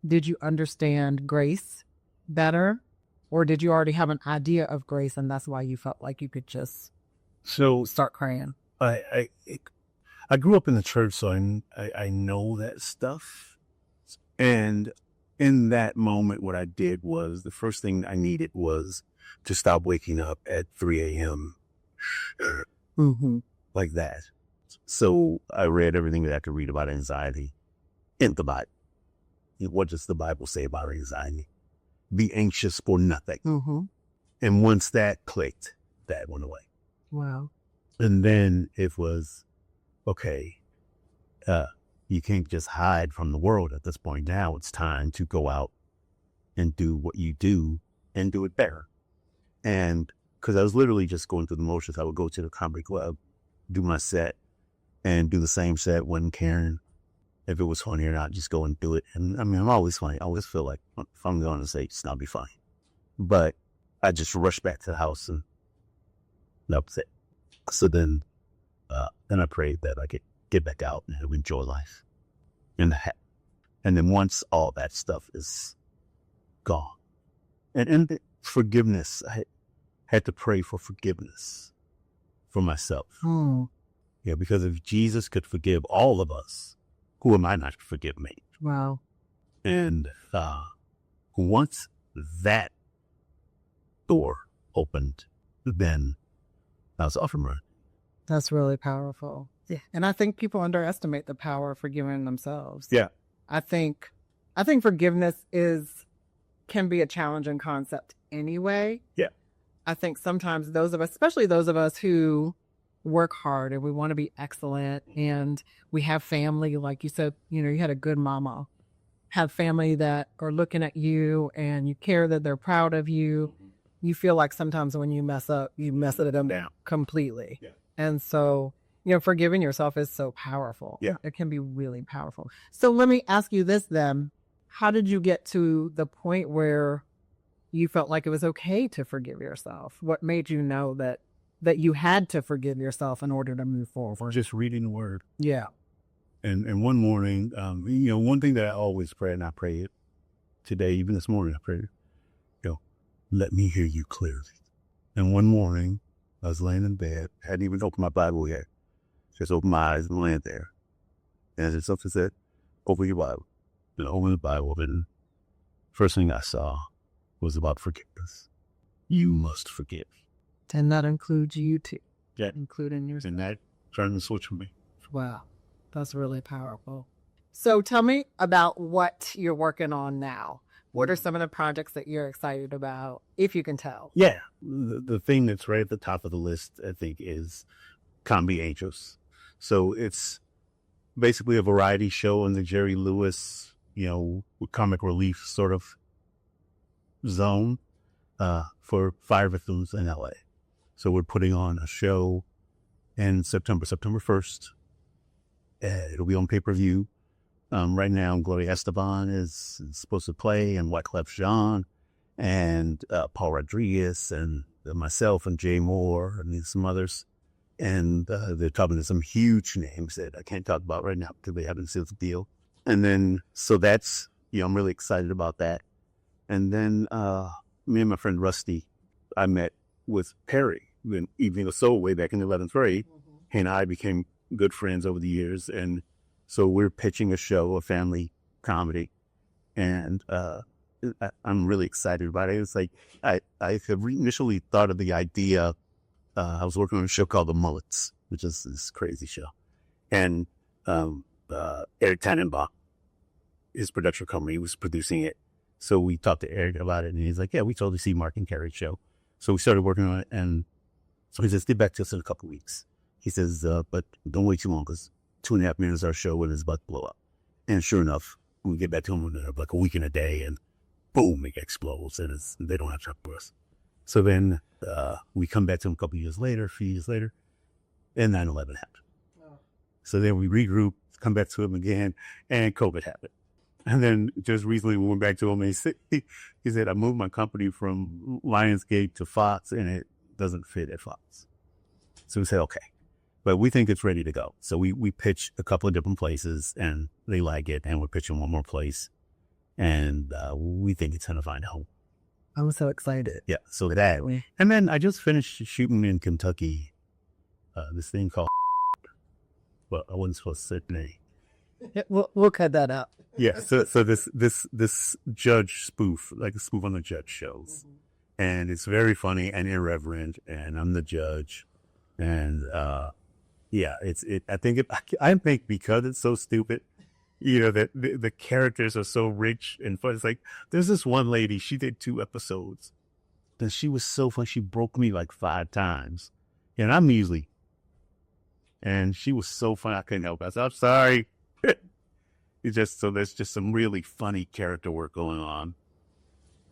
did you understand grace better? Or did you already have an idea of grace and that's why you felt like you could just start crying? I grew up in the church, so I know that stuff. And in that moment, what I did was, the first thing I needed was to stop waking up at 3 a.m. Mm-hmm. like that. So I read everything that I could read about anxiety in the Bible. What does the Bible say about anxiety? Be anxious for nothing. Mm-hmm. And once that clicked, that went away. Wow. And then it was, okay, you can't just hide from the world at this point. Now it's time to go out and do what you do and do it better. And because I was literally just going through the motions, I would go to the comedy club, do my set, and do the same set, wouldn't caring if it was funny or not, just go and do it. And I mean, I'm always funny. I always feel like if I'm going to say it's not be funny. But I just rushed back to the house and that was it. So then I prayed that I could get back out and enjoy life. And then once all that stuff is gone. And the forgiveness, I had to pray for forgiveness for myself. Mm. Yeah, because if Jesus could forgive all of us, who am I not to forgive me? Wow. And once that door opened, then I was off and running. That's really powerful. Yeah. And I think people underestimate the power of forgiving themselves. Yeah. I think forgiveness can be a challenging concept anyway. Yeah. I think sometimes those of us, especially those of us who work hard and we want to be excellent and we have family, like you said, you had a good mama, have family that are looking at you and you care that they're proud of you. You feel like sometimes when you mess up, you mess it up completely. Yeah. And so, forgiving yourself is so powerful. Yeah. It can be really powerful. So let me ask you this then. How did you get to the point where you felt like it was okay to forgive yourself? What made you know that you had to forgive yourself in order to move forward? Just reading the Word. Yeah. And one morning, one thing that I always pray, and I pray it today, even this morning, I prayed, let me hear you clearly. And one morning, I was laying in bed, hadn't even opened my Bible yet. Just opened my eyes and laying there. And something said, open your Bible. And I opened the Bible, and first thing I saw was about forgiveness. you must forgive. And that includes you too. Yeah. Including yourself. And that turned the switch for me. Wow. That's really powerful. So tell me about what you're working on now. What are some of the projects that you're excited about, if you can tell? Yeah. The thing that's right at the top of the list, I think, is Comedy Angels. So it's basically a variety show in the Jerry Lewis, comic relief sort of zone for fire victims in LA. So we're putting on a show in September 1st. It'll be on pay-per-view. Right now, Gloria Estefan is supposed to play, and Wyclef Jean, and Paul Rodriguez, and myself, and Jay Moore, and some others. And they're talking to some huge names that I can't talk about right now because they haven't sealed the deal. And then, so that's, I'm really excited about that. And then me and my friend Rusty, I met with Perry when Evening of Soul way back in 11th grade. Mm-hmm. He and I became good friends over the years. And so we're pitching a show, a family comedy. And I'm really excited about it. It's like, I had initially thought of the idea. I was working on a show called The Mullets, which is this crazy show. And Eric Tannenbaum, his production company, was producing it. So we talked to Eric about it, and he's like, yeah, we totally see Mark and Carrie's show. So we started working on it, and so he says, get back to us in a couple of weeks. He says, but don't wait too long, because 2.5 minutes our show and it's about to blow up. And sure enough, we get back to him in like a week and a day, and boom, it explodes, and they don't have time for us. So then we come back to him a few years later, and 9/11 happened. Oh. So then we regroup, come back to him again, and COVID happened. And then just recently we went back to him, and he said, I moved my company from Lionsgate to Fox, and it doesn't fit at Fox. So we said, okay. But we think it's ready to go. So we pitch a couple of different places, and they like it, and we're pitching one more place. And we think it's going to find a home. I'm so excited. Yeah, so that. And then I just finished shooting in Kentucky this thing called well, I wasn't supposed to say the name. We'll cut that out. Yeah, so this judge spoof, like a spoof on the judge shows. Mm-hmm. And it's very funny and irreverent, and I'm the judge. And I think because it's so stupid, that the characters are so rich and fun. It's like, there's this one lady, she did 2 episodes, and she was so fun. She broke me like 5 times, and I'm usually, and she was so fun. I couldn't help it. I said, I'm sorry. There's just some really funny character work going on.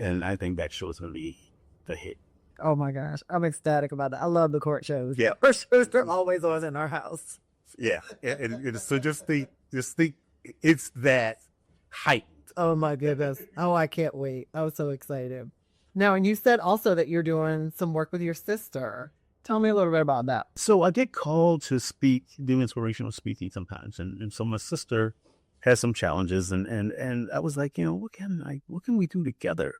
And I think that show's going to be the hit. Oh my gosh. I'm ecstatic about that. I love the court shows. Yeah. Court shows are always on in our house. Yeah. So just think it's that heightened. Oh my goodness. Oh, I can't wait. I'm so excited. Now, and you said also that you're doing some work with your sister. Tell me a little bit about that. So I get called to do inspirational speaking sometimes. And so my sister has some challenges, and I was like, what can we do together?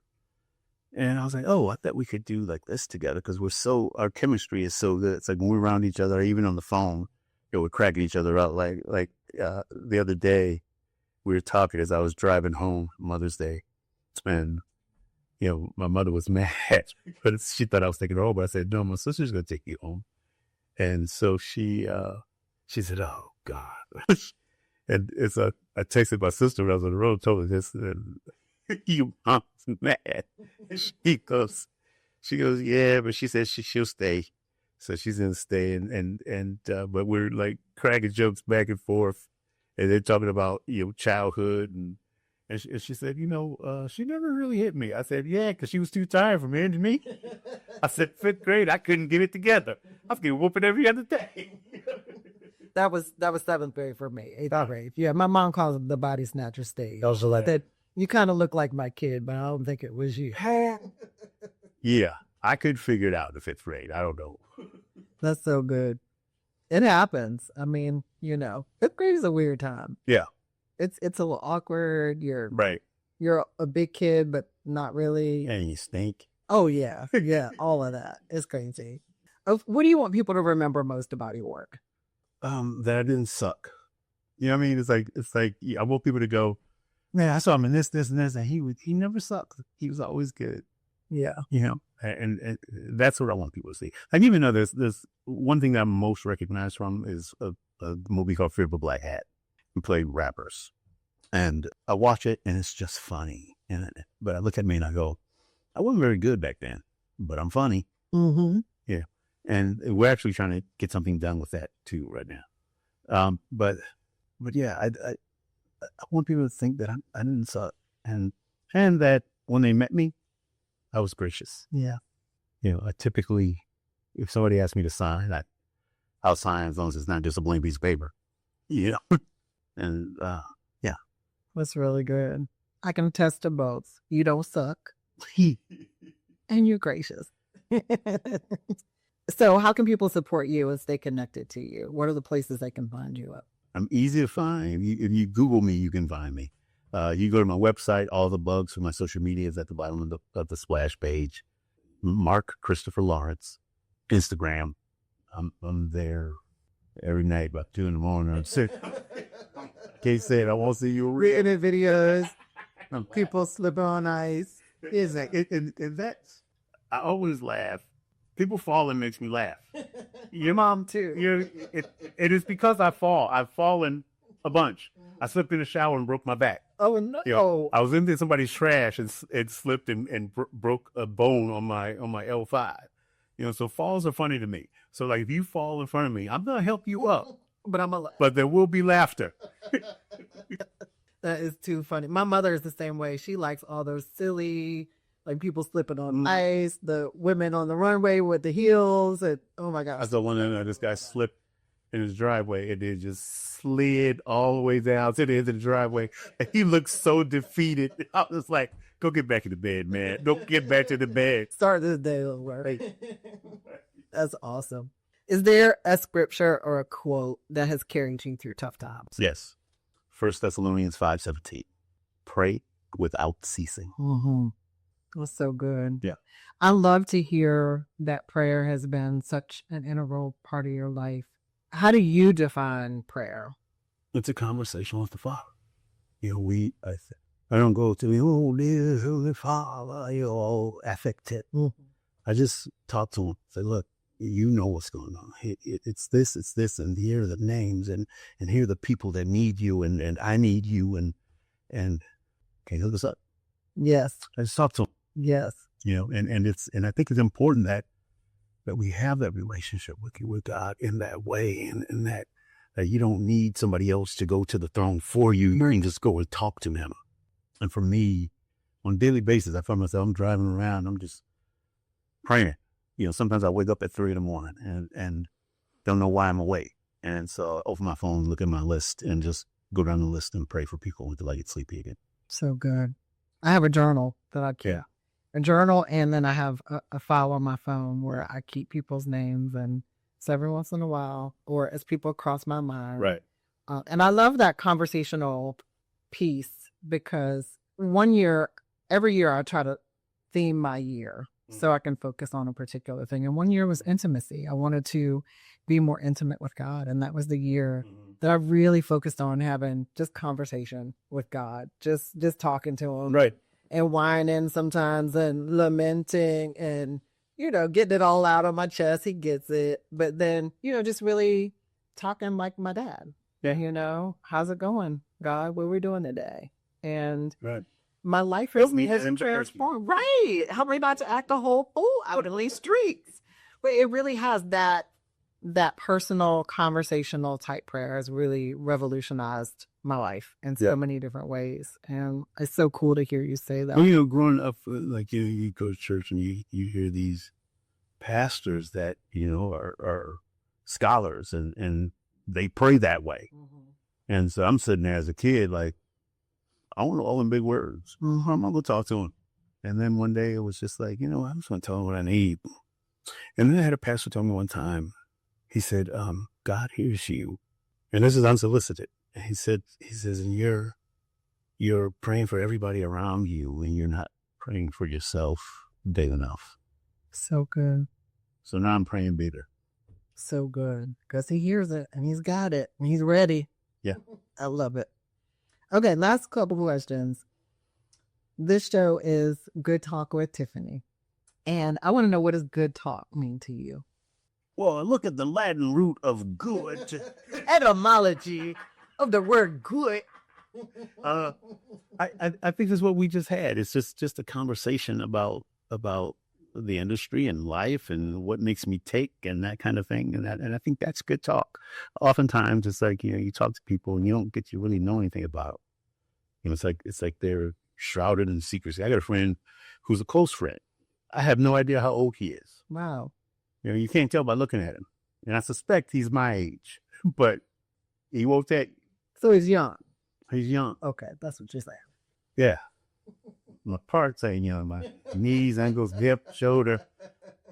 And I was like, I thought we could do like this together, because our chemistry is so good. It's like when we're around each other, even on the phone, we're cracking each other out. Like the other day, we were talking as I was driving home Mother's Day, and my mother was mad, but she thought I was taking her home. But I said, no, my sister's gonna take you home. And so she said, oh God. And I texted my sister when I was on the road, told her this, and you mom's mad. She goes, yeah, but she says she'll stay. So she's gonna stay, but we're like cracking jokes back and forth, and they're talking about childhood, and she said, she never really hit me. I said, yeah, because she was too tired from hitting me. I said, 5th grade, I couldn't get it together. I was getting whooping every other day. That was 7th grade for me. 8th grade. Yeah, my mom calls it the body snatcher stage. That you kind of look like my kid, but I don't think it was you. Yeah, I could figure it out in the 5th grade. I don't know. That's so good. It happens. I mean, 5th grade is a weird time. Yeah. It's a little awkward. Right. You're a big kid, but not really. And you stink. Oh yeah. Yeah. All of that. It's crazy. What do you want people to remember most about your work? That I didn't suck. You know what I mean? It's like I want people to go, man, I saw him in this, and this, and he never sucked. He was always good. Yeah. and that's what I want people to see. Like, even though there's one thing that I'm most recognized from is a movie called Fear of a Black Hat. We play rappers, and I watch it, and it's just funny. But I look at me and I go, I wasn't very good back then, but I'm funny. Mm-hmm. Yeah, and we're actually trying to get something done with that too right now. But yeah, I want people to think that I didn't suck, and that when they met me, I was gracious. Yeah. I typically, if somebody asks me to sign, I'll sign as long as it's not just a blank piece of paper. And yeah. That's really good. I can attest to both. You don't suck. And you're gracious. So how can people support you and stay connected to you? What are the places they can find you at? I'm easy to find. If you Google me, you can find me. You go to my website. All the bugs for my social media is at the bottom of the splash page. Mark Christopher Lawrence, Instagram. I'm there every night about 2 a.m. I'm sick. Can't say it. I won't see you. Written videos. People slip on ice. And that's, I always laugh. People falling makes me laugh. Your mom too. It is because I fall. I've fallen a bunch. I slipped in the shower and broke my back. Oh no! I was into somebody's trash and slipped and broke a bone on my L5. So falls are funny to me. So like if you fall in front of me, I'm gonna help you up, but there will be laughter. That is too funny. My mother is the same way. She likes all those silly, like people slipping on ice, the women on the runway with the heels, and oh my gosh. I saw one of this guy slipped in his driveway and it just slid all the way down to the end of the driveway. And he looked so defeated. I was like, go get back in the bed, man. Don't get back to the bed. Start this day over. That's awesome. Is there a scripture or a quote that has carried you through tough times? Yes. 1 Thessalonians 5:17. Pray without ceasing. Mm-hmm. That's so good. Yeah. I love to hear that prayer has been such an integral part of your life. How do you define prayer? It's a conversation with the Father. I don't go to, oh, dear Holy Father, all affected. Mm-hmm. I just talk to him. Say, look, you know what's going on. It's this, and here are the names, and here are the people that need you, and I need you, and can you hook us up? Yes. I just talk to him. Yes. And I think it's important that we have that relationship with God in that way, and that you don't need somebody else to go to the throne for you. You can just go and talk to him. And for me, on a daily basis, I find myself, I'm driving around, I'm just praying. Sometimes I wake up at 3 a.m. and don't know why I'm awake. And so I open my phone, look at my list, and just go down the list and pray for people until I get sleepy again. So good. I have a journal that I keep. Yeah. A journal, and then I have a file on my phone where I keep people's names, and so every once in a while, or as people cross my mind. Right. And I love that conversational piece because every year I try to theme my year so I can focus on a particular thing. And one year was intimacy. I wanted to be more intimate with God. And that was the year that I really focused on having just conversation with God, just talking to him. Right. And whining sometimes and lamenting and, getting it all out on my chest. He gets it. But then, just really talking like my dad. Yeah. How's it going, God? What are we doing today? And right. My life has transformed. Right. Help me not to act a whole fool out in these streets. But it really has that personal, conversational type prayer has really revolutionized my life in so many different ways. And it's so cool to hear you say that. Well, growing up, like, you go to church and you hear these pastors that, are scholars and they pray that way. Mm-hmm. And so I'm sitting there as a kid, like, I want all them big words. Mm-hmm. I'm going to talk to him. And then one day it was just like, I'm just going to tell him what I need. And then I had a pastor tell me one time, he said, God hears you. And this is unsolicited. And he says, and you're praying for everybody around you and you're not praying for yourself big enough. So good. So now I'm praying bigger. So good. Because he hears it and he's got it and he's ready. Yeah. I love it. Okay, last couple questions. This show is Good Talk with Tiffany. And I want to know, what does good talk mean to you? Well, look at the Latin root of good. Etymology of the word good. I think that's what we just had. It's just a conversation about the industry and life and what makes me tick and that kind of thing. And I think that's good talk. Oftentimes it's like, you talk to people and you don't get to really know anything about. It's like they're shrouded in secrecy. I got a friend who's a close friend. I have no idea how old he is. Wow. You can't tell by looking at him. And I suspect he's my age, but he won't tell you. So he's young. He's young. Okay, that's what you're saying. Yeah. My parts ain't young. My knees, ankles, hip, shoulder,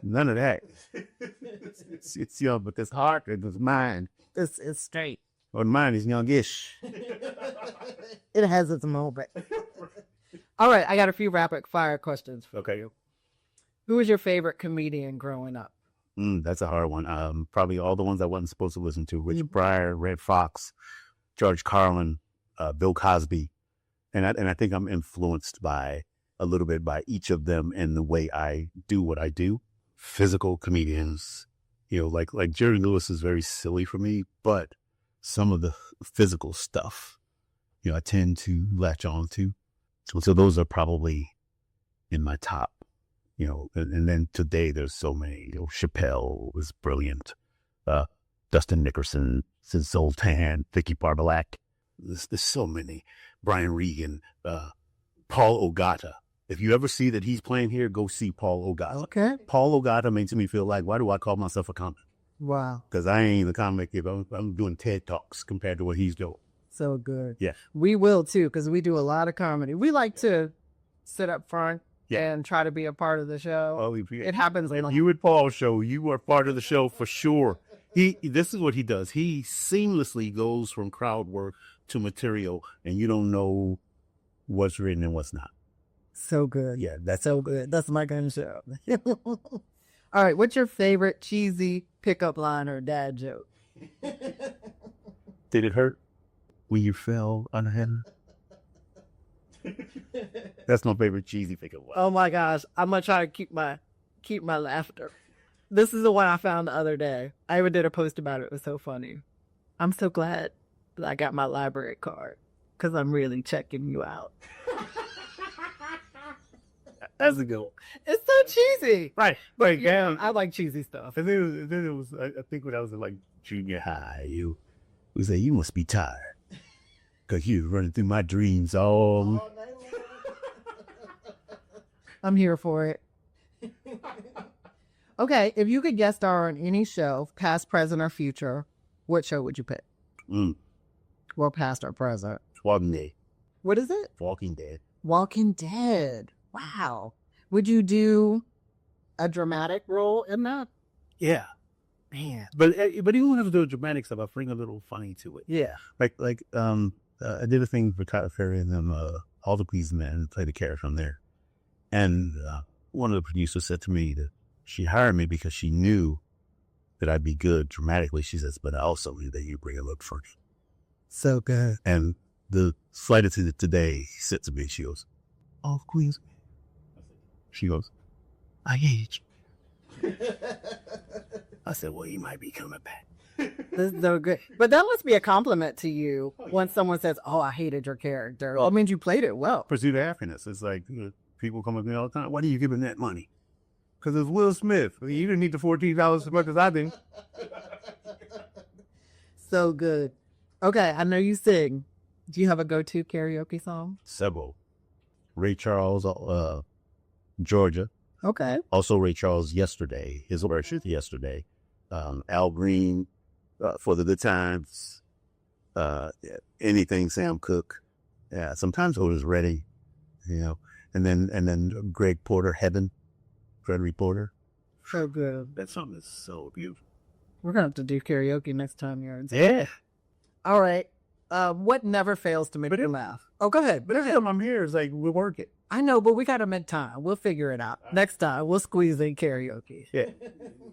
none of that. It's young, but this heart and this mind, It's straight. or mine is youngish. It has its moment. All right, I got a few rapid fire questions. Okay. Who was your favorite comedian growing up? That's a hard one. Probably all the ones I wasn't supposed to listen to. Richard Pryor, Red Fox, George Carlin, Bill Cosby. And I think I'm influenced a little bit by each of them and the way I do what I do. Physical comedians, like Jerry Lewis is very silly for me, but some of the physical stuff, I tend to latch on to. So those are probably in my top, and then today there's so many. Chappelle was brilliant. Dustin Nickerson, Zoltan, Vicky Barbalak. There's so many. Brian Regan, Paul Ogata. If you ever see that he's playing here, go see Paul Ogata. Okay. Paul Ogata makes me feel like, why do I call myself a comic? Wow. Because I ain't a comic. If I'm doing TED Talks compared to what he's doing. So good. Yeah. We will too, because we do a lot of comedy. We like to sit up front and try to be a part of the show. Oh, it happens. You and Paul show, you are part of the show for sure. This is what he does. He seamlessly goes from crowd work to material, and you don't know what's written and what's not. So good. Yeah, that's so good. That's my kind of show. All right. What's your favorite cheesy pickup line or dad joke? Did it hurt when you fell on the head? That's my favorite cheesy pickup line. Oh my gosh. I'm going to try to keep my laughter. This is the one I found the other day. I even did a post about it. It was so funny. I'm so glad that I got my library card because I'm really checking you out. That's a good one. It's so cheesy. Right. Like, yeah. I like cheesy stuff. And then it was, I think when I was in like junior high, you would say, you must be tired because you're running through my dreams all night long. I'm here for it. Okay, if you could guest star on any show, past, present, or future, what show would you pick? Well, past or present? Walking Dead. What is it? Walking Dead. Walking Dead. Wow. Would you do a dramatic role in that? Yeah. Man. But you don't have to do dramatic stuff. I bring a little funny to it. Yeah. I did a thing for Tyler Perry and them, All the Pleased Men, played a character on there. And one of the producers said to me that she hired me because she knew that I'd be good dramatically. She says, but I also knew that you bring a look funny. So good. And the flight attendant today said to me, she goes, "Oh, Queens." She goes, "I age." I said, well, you might be coming back. This is so good. But that must be a compliment to you when someone says, "Oh, I hated your character." Well, it means you played it well. Pursuit of Happiness. It's like, people come up to me all the time. Why do you give him that money? Because it's Will Smith. You didn't need the $14 as much as I did. So good. Okay, I know you sing. Do you have a go-to karaoke song? Several. Ray Charles, Georgia. Okay. Also Ray Charles, Yesterday. His version, Yesterday. Al Green, For the Good Times. Anything Sam Cooke. Yeah, sometimes Otis Redding, and then Greg Porter, Heaven. Gregory Porter. So good. That song is so beautiful. We're going to have to do karaoke next time you're in. Yeah. All right. What never fails to make you laugh? Oh, go ahead. But every time I'm here, it's like, we'll work it. I know, but we got to make time. We'll figure it out. Next time, we'll squeeze in karaoke. Yeah.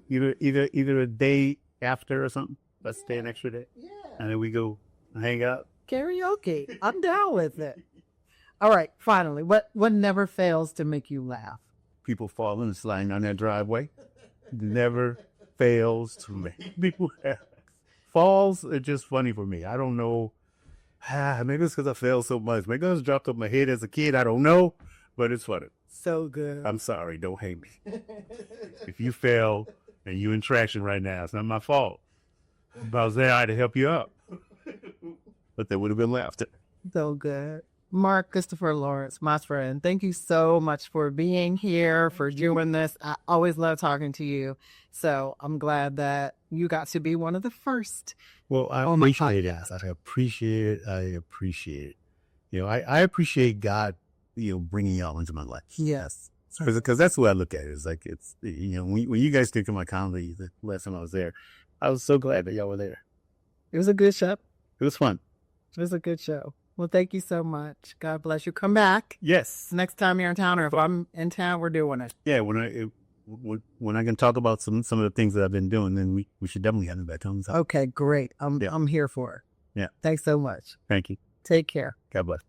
Either a day after or something. Let's stay an extra day. Yeah. And then we go hang out. Karaoke. I'm down with it. All right. Finally, what never fails to make you laugh? people falling and sliding on that driveway. Never fails to make people happy. Falls are just funny for me. I don't know. Maybe it's because I fell so much. Maybe I was dropped on my head as a kid. I don't know, but it's funny. So good. I'm sorry. Don't hate me. If you fell and you're in traction right now, it's not my fault. If I was there, I'd help you up. But there would have been laughter. So good. Mark Christopher Lawrence, my friend, thank you so much for being here, for doing this. I always love talking to you. So I'm glad that you got to be one of the first. Well, I appreciate it. I appreciate it. You know, I appreciate God, bringing y'all into my life. Yes. Because that's the way I look at it. It's like, when you guys think of my comedy, the last time I was there, I was so glad that y'all were there. It was a good show. It was fun. It was a good show. Well, thank you so much. God bless you. Come back. Yes. Next time you're in town, or if I'm in town, we're doing it. Yeah, when I can talk about some of the things that I've been doing, then we should definitely have it back on. Okay, great. I'm here for it. Yeah. Thanks so much. Thank you. Take care. God bless.